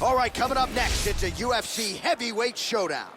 All right, coming up next, it's a UFC heavyweight showdown.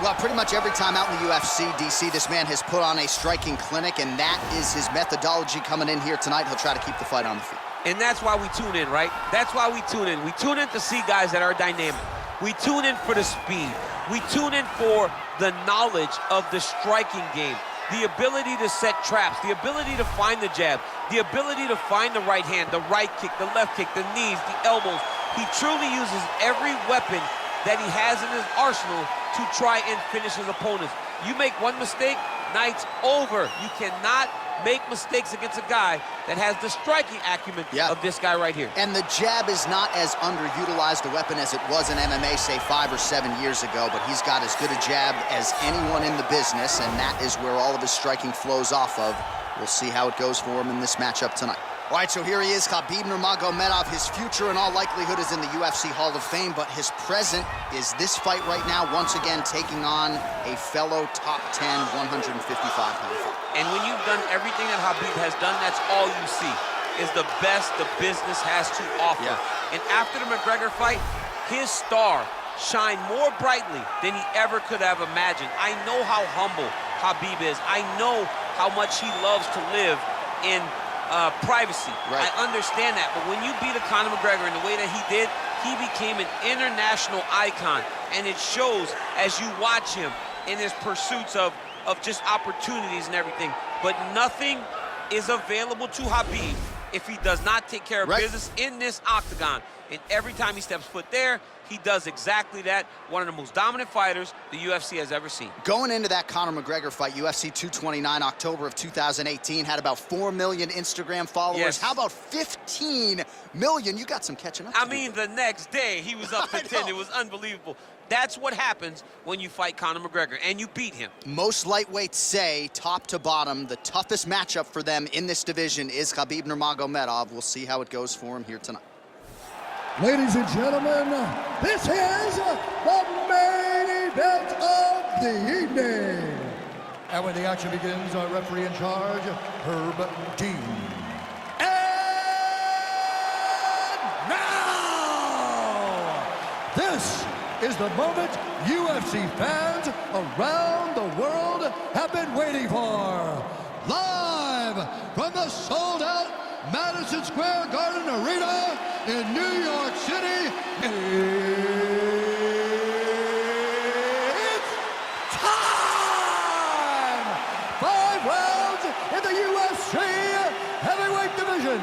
Well, pretty much every time out in the UFC, DC, this man has put on a striking clinic, and that is his methodology coming in here tonight. He'll try to keep the fight on the feet. And that's why we tune in, right? That's why we tune in. We tune in to see guys that are dynamic. We tune in for the speed. We tune in for the knowledge of the striking game, the ability to set traps, the ability to find the jab, the ability to find the right hand, the right kick, the left kick, the knees, the elbows. He truly uses every weapon that he has in his arsenal to try and finish his opponents. You make one mistake, night's over. You cannot make mistakes against a guy that has the striking acumen of this guy right here. And the jab is not as underutilized a weapon as it was in MMA, say 5 or 7 years ago, but he's got as good a jab as anyone in the business, and that is where all of his striking flows off of. We'll see how it goes for him in this matchup tonight. All right, so here he is, Khabib Nurmagomedov. His future, in all likelihood, is in the UFC Hall of Fame, but his present is this fight right now, once again taking on a fellow top 10, 155-pound fighter. And when you've done everything that Khabib has done, that's all you see, is the best the business has to offer. And after the McGregor fight, his star shined more brightly than he ever could have imagined. I know how humble Khabib is. I know how much he loves to live in privacy. I understand that, but when you beat a Conor McGregor in the way that he did, he became an international icon, and it shows as you watch him in his pursuits of just opportunities and everything. But nothing is available to Khabib if he does not take care of business in this octagon. And every time he steps foot there, he does exactly that. One of the most dominant fighters the UFC has ever seen. Going into that Conor McGregor fight, UFC 229, October of 2018, had about 4 million Instagram followers. How about 15 million? You got some catching up to do. I mean, the next day, he was up to 10. It was unbelievable. That's what happens when you fight Conor McGregor, and you beat him. Most lightweights say, top to bottom, the toughest matchup for them in this division is Khabib Nurmagomedov. We'll see how it goes for him here tonight. Ladies and gentlemen, this is the main event of the evening. And when the action begins, our referee in charge, Herb Dean. And now, this is the moment UFC fans around the world have been waiting for. Live from the sold-out Madison Square Garden Arena in New York City, it's time! 5 rounds in the UFC heavyweight division.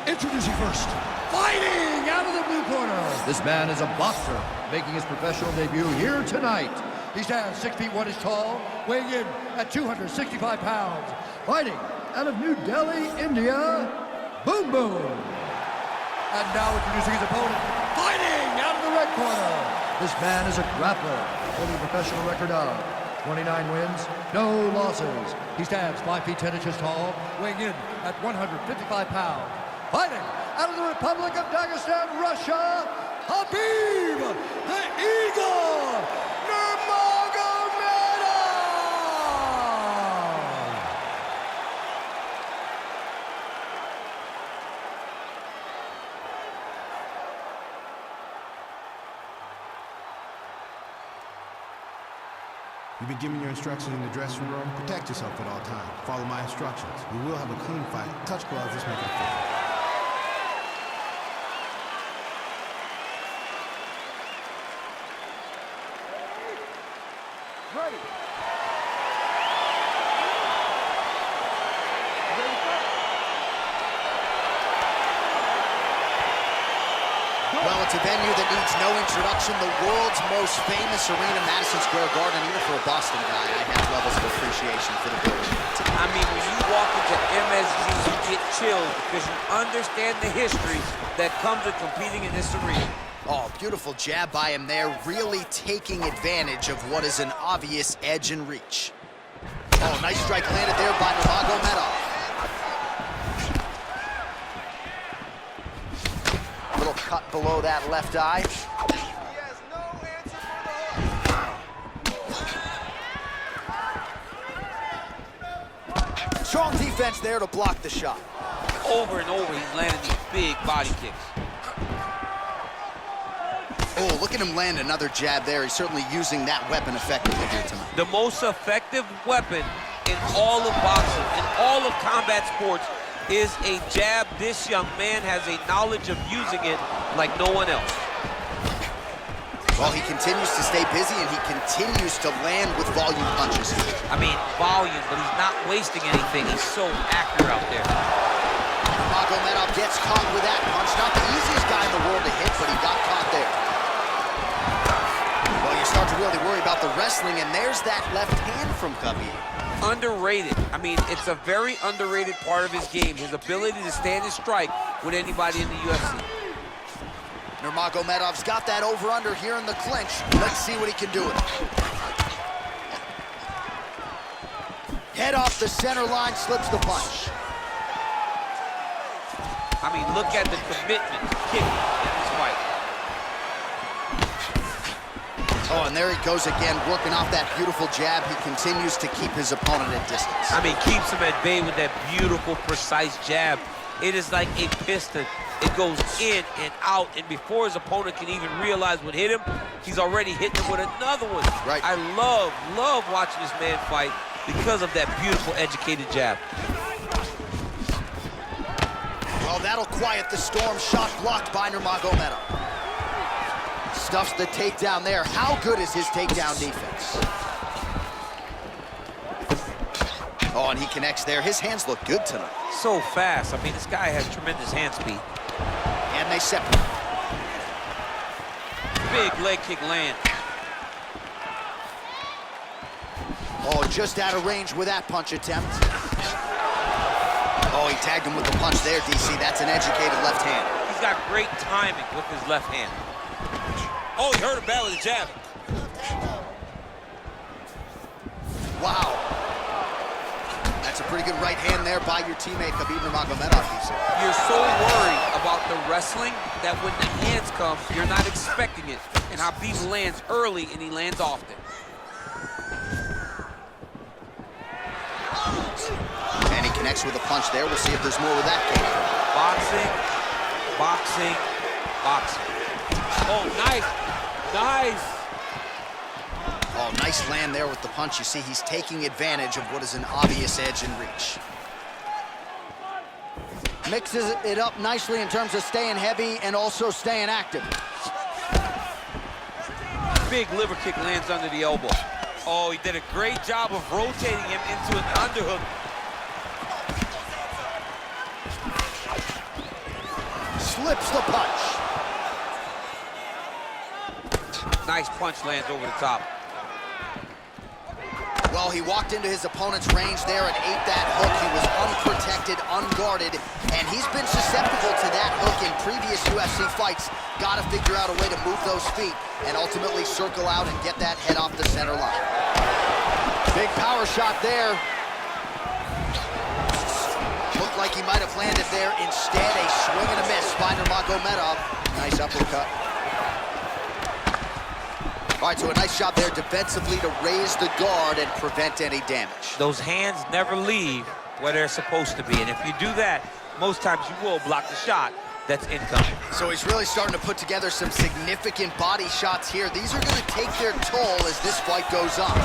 Introducing first, fighting out of the blue corner. This man is a boxer, making his professional debut here tonight. He stands 6 feet 1 inches tall, weighing in at 265 pounds. Fighting out of New Delhi, India, Boom Boom. And now introducing his opponent, fighting out of the red corner. This man is a grappler, holding a professional record of 29 wins, no losses. He stands 5 feet 10 inches tall, weighing in at 155 pounds. Fighting out of the Republic of Dagestan, Russia, Khabib the Eagle Nurmagomedov. You've been given your instructions in the dressing room. Protect yourself at all times. Follow my instructions. We will have a clean fight. Touch gloves, let's make it fair. Ready. Well, it's a venue that needs no introduction. The world's most famous arena, Madison Square Garden. Even for a Boston guy, I have levels of appreciation for the building. I mean, when you walk into MSG, you get chilled because you understand the history that comes with competing in this arena. Oh, beautiful jab by him there, really taking advantage of what is an obvious edge and reach. Oh, nice strike landed there by Nurmagomedov. Little cut below that left eye. Strong defense there to block the shot. Over and over, he's landing these big body kicks. Oh, look at him land another jab there. He's certainly using that weapon effectively here tonight. The most effective weapon in all of boxing, in all of combat sports, is a jab. This young man has a knowledge of using it like no one else. Well, he continues to stay busy, and he continues to land with volume punches. I mean, volume, but he's not wasting anything. He's so accurate out there. Nurmagomedov gets caught with that punch. Not the easiest guy in the world to hit, but he got caught there. Well, you start to really worry about the wrestling, and there's that left hand from Khabib. Underrated. I mean, it's a very underrated part of his game, his ability to stand and strike with anybody in the UFC. Nurmagomedov's got that over-under here in the clinch. Let's see what he can do with it. Head off the center line, slips the punch. I mean, look at the commitment to kicking in this fight. Oh, and there he goes again, working off that beautiful jab. He continues to keep his opponent at distance. I mean, keeps him at bay with that beautiful, precise jab. It is like a piston. It goes in and out, and before his opponent can even realize what hit him, he's already hitting him with another one. Right. I love watching this man fight because of that beautiful, educated jab. Well, that'll quiet the storm. Shot blocked by Nurmagomedov. Stuffs the takedown there. How good is his takedown defense? Oh, and he connects there. His hands look good tonight. So fast. I mean, this guy has tremendous hand speed. And they separate. Big leg kick land. Oh, just out of range with that punch attempt. Oh, he tagged him with the punch there, DC. That's an educated left hand. He's got great timing with his left hand. Oh, he hurt him bad with a jab. Wow. That's a pretty good right hand there by your teammate, Khabib Nurmagomedov, DC. You're so worried about the wrestling that when the hands come, you're not expecting it. And Khabib lands early and he lands often. And he connects with a punch there. We'll see if there's more with that game. Boxing, boxing, boxing. Oh, nice, nice. Oh, nice land there with the punch. You see, he's taking advantage of what is an obvious edge and reach. Mixes it up nicely in terms of staying heavy and also staying active. Big liver kick lands under the elbow. Oh, he did a great job of rotating him into an underhook. Slips the punch. Nice punch lands over the top. Well, he walked into his opponent's range there and ate that hook. He was unprotected, unguarded, and he's been susceptible to that hook in previous UFC fights. Got to figure out a way to move those feet and ultimately circle out and get that head off the center line. Big power shot there. Looked like he might have landed there. Instead, a swing and a miss by Nurmagomedov. Nice uppercut. All right, so a nice shot there defensively to raise the guard and prevent any damage. Those hands never leave where they're supposed to be, and if you do that, most times you will block the shot that's incoming. So he's really starting to put together some significant body shots here. These are going to take their toll as this fight goes on.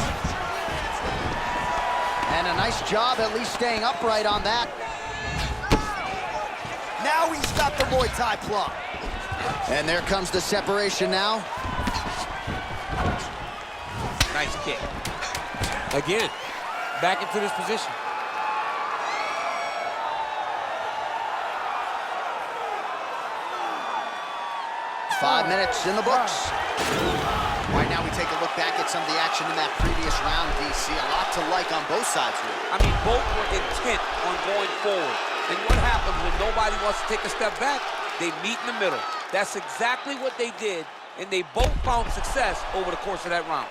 And a nice job at least staying upright on that. Now he's got the Muay Thai plug. And there comes the separation now. Nice kick. Again, back into this position. 5 minutes in the books. Right now we take a look back at some of the action in that previous round, DC. A lot to like on both sides here. I mean, both were intent on going forward. And what happens when nobody wants to take a step back? They meet in the middle. That's exactly what they did, and they both found success over the course of that round.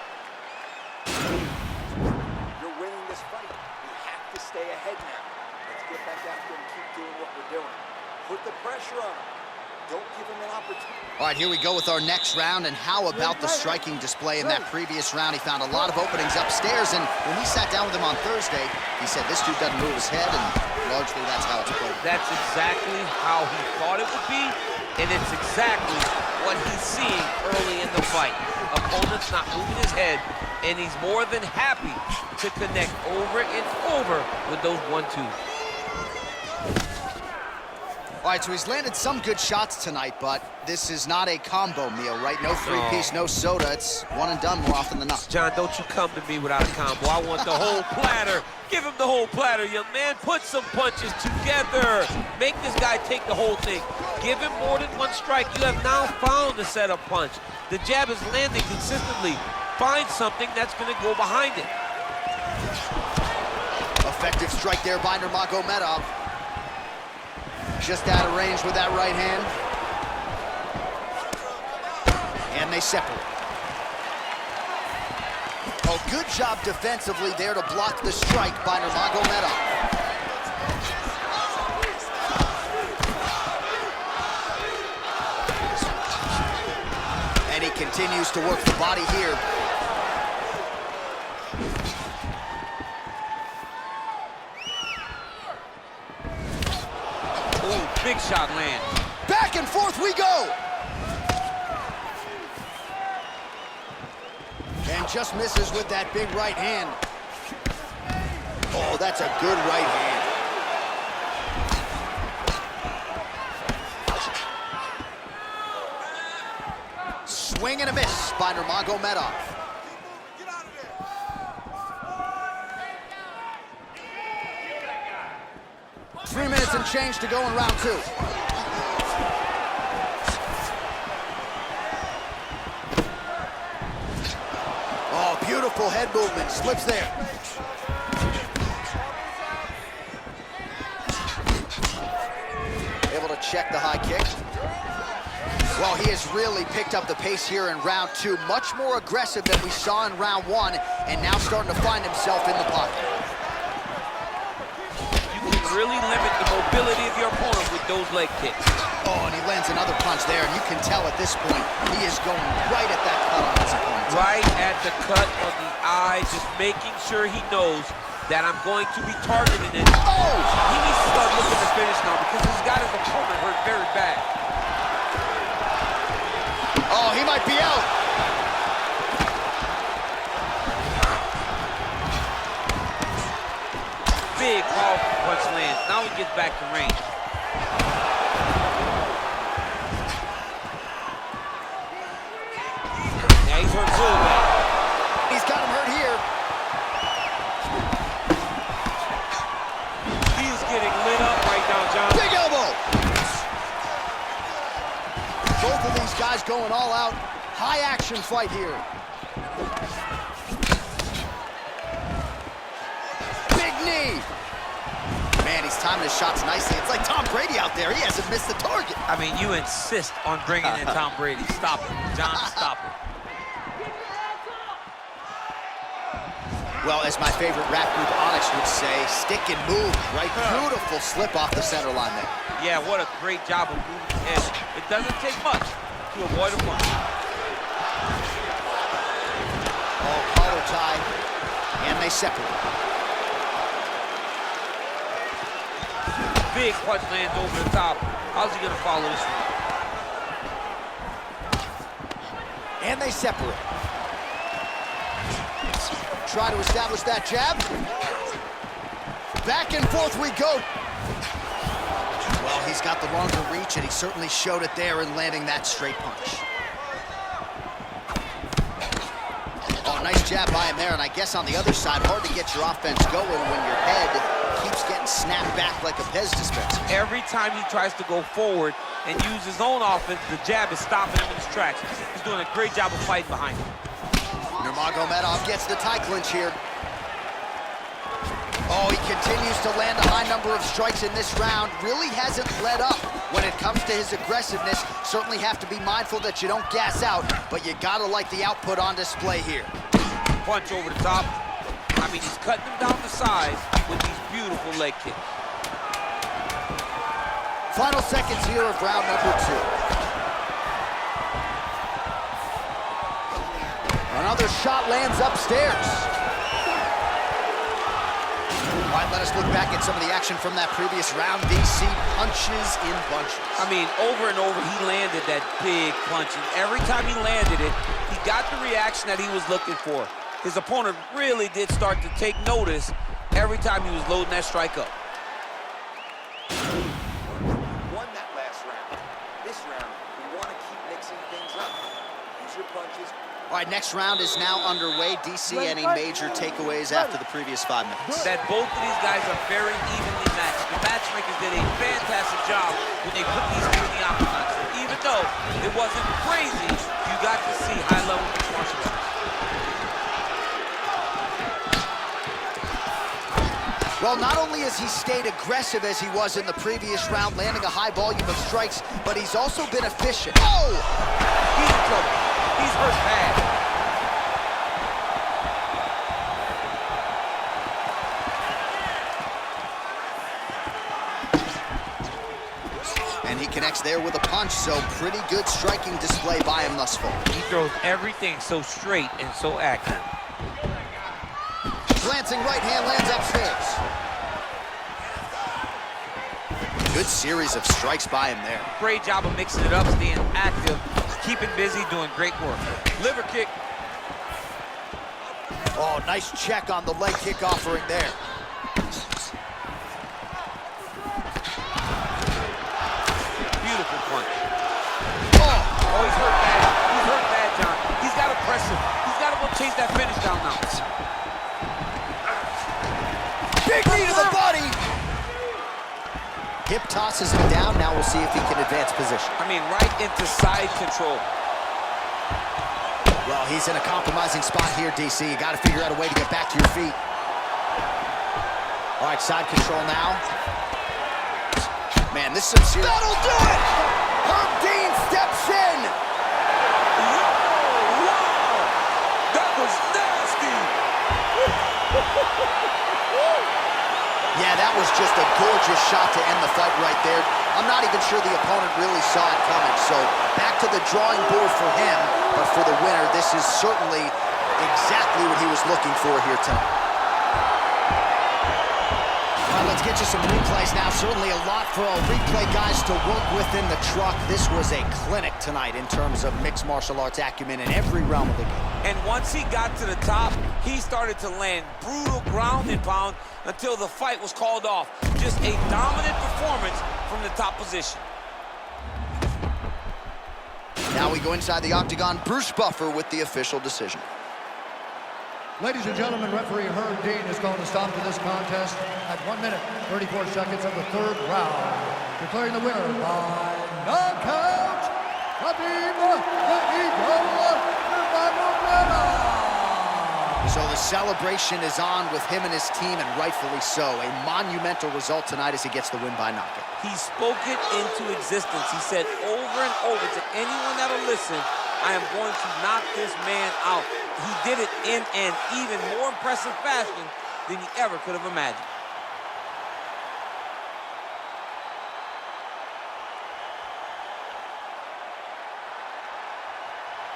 You're winning this fight. We have to stay ahead now. Let's get back out there and keep doing what we're doing. Put the pressure on them. Don't give him an opportunity. All right, here we go with our next round, and how about the striking display in that previous round? He found a lot of openings upstairs, and when we sat down with him on Thursday, he said this dude doesn't move his head, and largely that's how it's played. That's exactly how he thought it would be, and it's exactly what he's seeing early in the fight. Opponent's not moving his head, and he's more than happy to connect over and over with those 1-2s. All right, so he's landed some good shots tonight, but this is not a combo meal, right? No three-piece, no soda. It's one and done more often than not. John, don't you come to me without a combo. I want the whole platter. Give him the whole platter, young man. Put some punches together. Make this guy take the whole thing. Give him more than one strike. You have now found the setup punch. The jab is landing consistently. Find something that's going to go behind it. Effective strike there by Nurmagomedov. Just out of range with that right hand. And they separate. Oh, good job defensively there to block the strike by Nurmagomedov. And he continues to work the body here. Big shot land. Back and forth we go. And just misses with that big right hand. Oh, that's a good right hand. Swing and a miss by Nurmagomedov. 3 minutes and change to go in round 2. Oh, beautiful head movement, slips there. Able to check the high kick. Well, he has really picked up the pace here in round 2. Much more aggressive than we saw in round 1, and now starting to find himself in the pocket. Really limit the mobility of your opponent with those leg kicks. Oh, and he lands another punch there, and you can tell at this point, he is going right at that cut on his opponent. Right at the cut on the eye, just making sure he knows that I'm going to be targeting it. Oh! He needs to start looking to finish now because he's got his opponent hurt very bad. Oh, he might be out. Big, powerful punch lands. Now he gets back to range. Yeah, he's hurt real bad. He's got him hurt here. He's getting lit up right now, John. Big elbow. Both of these guys going all out. High action fight here. Big knee. Man, he's timing his shots nicely. It's like Tom Brady out there. He hasn't missed the target. I mean, you insist on bringing in Tom Brady. Stop it, John, stop it. Well, as my favorite rap group Onyx would say, stick and move, right? Beautiful slip off the center line there. Yeah, what a great job of moving his head. It doesn't take much to avoid a punch. Oh, collar tie, and they separate. Big punch lands over the top. How's he gonna follow this one? And they separate. Try to establish that jab. Back and forth we go. Well, he's got the longer reach, and he certainly showed it there in landing that straight punch. Oh, nice jab by him there, and I guess on the other side, hard to get your offense going when your head keeps getting snapped back like a Pez dispenser. Every time he tries to go forward and use his own offense, the jab is stopping him in his tracks. He's doing a great job of fighting behind him. Nurmagomedov gets the tie clinch here. Oh, he continues to land a high number of strikes in this round. Really hasn't let up when it comes to his aggressiveness. Certainly have to be mindful that you don't gas out, but you gotta like the output on display here. Punch over the top. I mean, he's cutting him down the sides with these beautiful leg kicks. Final seconds here of round number 2. Another shot lands upstairs. All right, let us look back at some of the action from that previous round. DC punches in bunches. I mean, over and over, he landed that big punch. And every time he landed it, he got the reaction that he was looking for. His opponent really did start to take notice every time he was loading that strike up. Won that last round. This round, we want to keep mixing things up. Use your punches. All right, next round is now underway. DC, any major takeaways after the previous 5 minutes? That both of these guys are very evenly matched. The matchmakers did a fantastic job when they put these two in the octagon. So even though it wasn't crazy, you got to see high-level mixed martial arts. Well, not only has he stayed aggressive as he was in the previous round, landing a high volume of strikes, but he's also been efficient. Oh! He's in trouble. He's hurt bad. And he connects there with a punch, so pretty good striking display by him thus far. He throws everything so straight and so accurate. Glancing right hand lands upstairs. Good series of strikes by him there. Great job of mixing it up, staying active, keeping busy, doing great work. Liver kick. Oh, nice check on the leg kick offering there. Beautiful punch. Oh, Oh, he's hurt bad. He's hurt bad, John. He's got to press him. He's got to go chase that finish down now. big knee to the body. Hip tosses him down. Now we'll see if he can advance position. I mean, right into side control. Well, he's in a compromising spot here, DC. You got to figure out a way to get back to your feet. All right, side control now. Man, this is some serious... That'll do it! Herb Dean steps in! Wow! That was nasty! Yeah, that was just a gorgeous shot to end the fight right there. I'm not even sure the opponent really saw it coming, so back to the drawing board for him, but for the winner, this is certainly exactly what he was looking for here tonight. All right, let's get you some replays now. Certainly a lot for our replay guys to work with in the truck. This was a clinic tonight in terms of mixed martial arts acumen in every realm of the game. And once he got to the top, he started to land brutal ground and pound until the fight was called off. Just a dominant performance from the top position. Now we go inside the octagon. Bruce Buffer with the official decision. Ladies and gentlemen, referee Herb Dean is going to stop to this contest at 1 minute, 34 seconds of the third round, declaring the winner by knockout, Khabib Nurmagomedov. So the celebration is on with him and his team, and rightfully so. A monumental result tonight as he gets the win by knockout. He spoke it into existence. He said over and over to anyone that'll listen, I am going to knock this man out. He did it in an even more impressive fashion than he ever could have imagined.